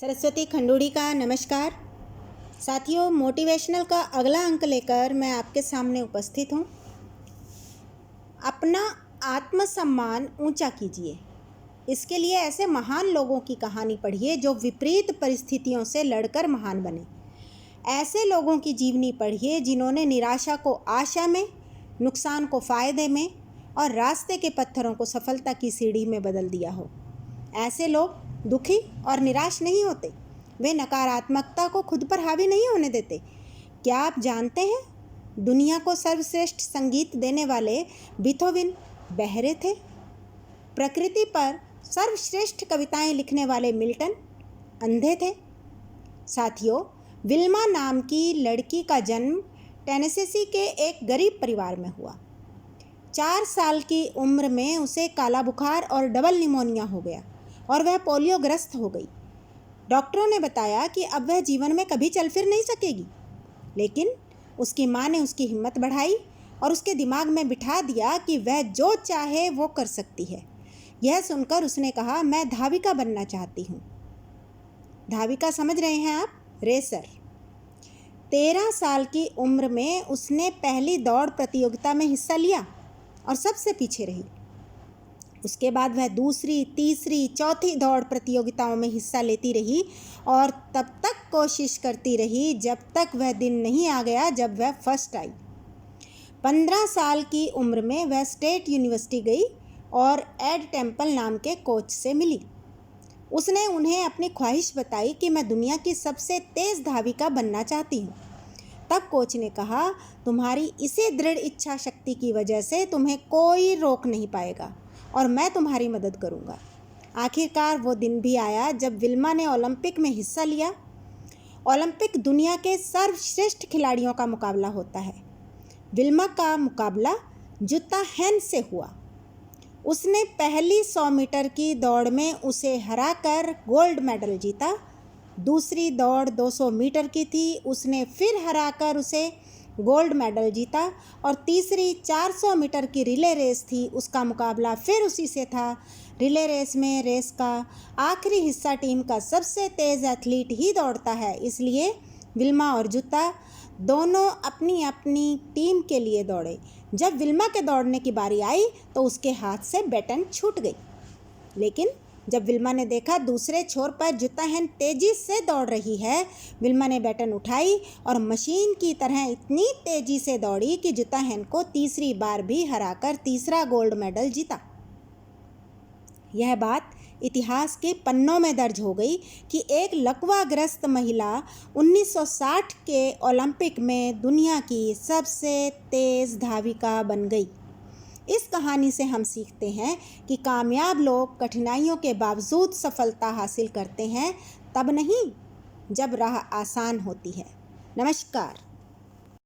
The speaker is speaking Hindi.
सरस्वती खंडूड़ी का नमस्कार। साथियों, मोटिवेशनल का अगला अंक लेकर मैं आपके सामने उपस्थित हूँ। अपना आत्मसम्मान ऊंचा कीजिए। इसके लिए ऐसे महान लोगों की कहानी पढ़िए जो विपरीत परिस्थितियों से लड़कर महान बने। ऐसे लोगों की जीवनी पढ़िए जिन्होंने निराशा को आशा में, नुकसान को फ़ायदे में और रास्ते के पत्थरों को सफलता की सीढ़ी में बदल दिया हो। ऐसे लोग दुखी और निराश नहीं होते। वे नकारात्मकता को खुद पर हावी नहीं होने देते। क्या आप जानते हैं, दुनिया को सर्वश्रेष्ठ संगीत देने वाले बीथोवन बहरे थे। प्रकृति पर सर्वश्रेष्ठ कविताएं लिखने वाले मिल्टन अंधे थे। साथियों, विल्मा नाम की लड़की का जन्म टेनेसी के एक गरीब परिवार में हुआ। 4 साल की उम्र में उसे काला बुखार और डबल निमोनिया हो गया और वह पोलियोग्रस्त हो गई। डॉक्टरों ने बताया कि अब वह जीवन में कभी चल फिर नहीं सकेगी, लेकिन उसकी माँ ने उसकी हिम्मत बढ़ाई और उसके दिमाग में बिठा दिया कि वह जो चाहे वो कर सकती है। यह सुनकर उसने कहा, मैं धाविका बनना चाहती हूँ। धाविका समझ रहे हैं आप? रेसर। 13 साल की उम्र में उसने पहली दौड़ प्रतियोगिता में हिस्सा लिया और सबसे पीछे रही। उसके बाद वह दूसरी, तीसरी, चौथी दौड़ प्रतियोगिताओं में हिस्सा लेती रही और तब तक कोशिश करती रही जब तक वह दिन नहीं आ गया जब वह फर्स्ट आई। 15 साल की उम्र में वह स्टेट यूनिवर्सिटी गई और एड टेम्पल नाम के कोच से मिली। उसने उन्हें अपनी ख्वाहिश बताई कि मैं दुनिया की सबसे तेज़ धाविका बनना चाहती हूँ। तब कोच ने कहा, तुम्हारी इसी दृढ़ इच्छा शक्ति की वजह से तुम्हें कोई रोक नहीं पाएगा और मैं तुम्हारी मदद करूंगा। आखिरकार वो दिन भी आया जब विल्मा ने ओलंपिक में हिस्सा लिया। ओलंपिक दुनिया के सर्वश्रेष्ठ खिलाड़ियों का मुकाबला होता है। विल्मा का मुकाबला जुत्ता हेन से हुआ। उसने पहली 100 मीटर की दौड़ में उसे हराकर गोल्ड मेडल जीता। दूसरी दौड़ 200 मीटर की थी, उसने फिर हराकर उसे गोल्ड मेडल जीता और तीसरी 400 मीटर की रिले रेस थी, उसका मुकाबला फिर उसी से था। रिले रेस में रेस का आखिरी हिस्सा टीम का सबसे तेज़ एथलीट ही दौड़ता है, इसलिए विल्मा और जुत्ता दोनों अपनी अपनी टीम के लिए दौड़े। जब विल्मा के दौड़ने की बारी आई तो उसके हाथ से बैटन छूट गई, लेकिन जब विल्मा ने देखा दूसरे छोर पर जुत्ता हेन तेजी से दौड़ रही है, विल्मा ने बैटन उठाई और मशीन की तरह इतनी तेजी से दौड़ी कि जुत्ता हेन को तीसरी बार भी हराकर तीसरा गोल्ड मेडल जीता। यह बात इतिहास के पन्नों में दर्ज हो गई कि एक लकवाग्रस्त महिला 1960 के ओलंपिक में दुनिया की सबसे तेज़ धाविका बन गई। इस कहानी से हम सीखते हैं कि कामयाब लोग कठिनाइयों के बावजूद सफलता हासिल करते हैं, तब नहीं जब राह आसान होती है। नमस्कार।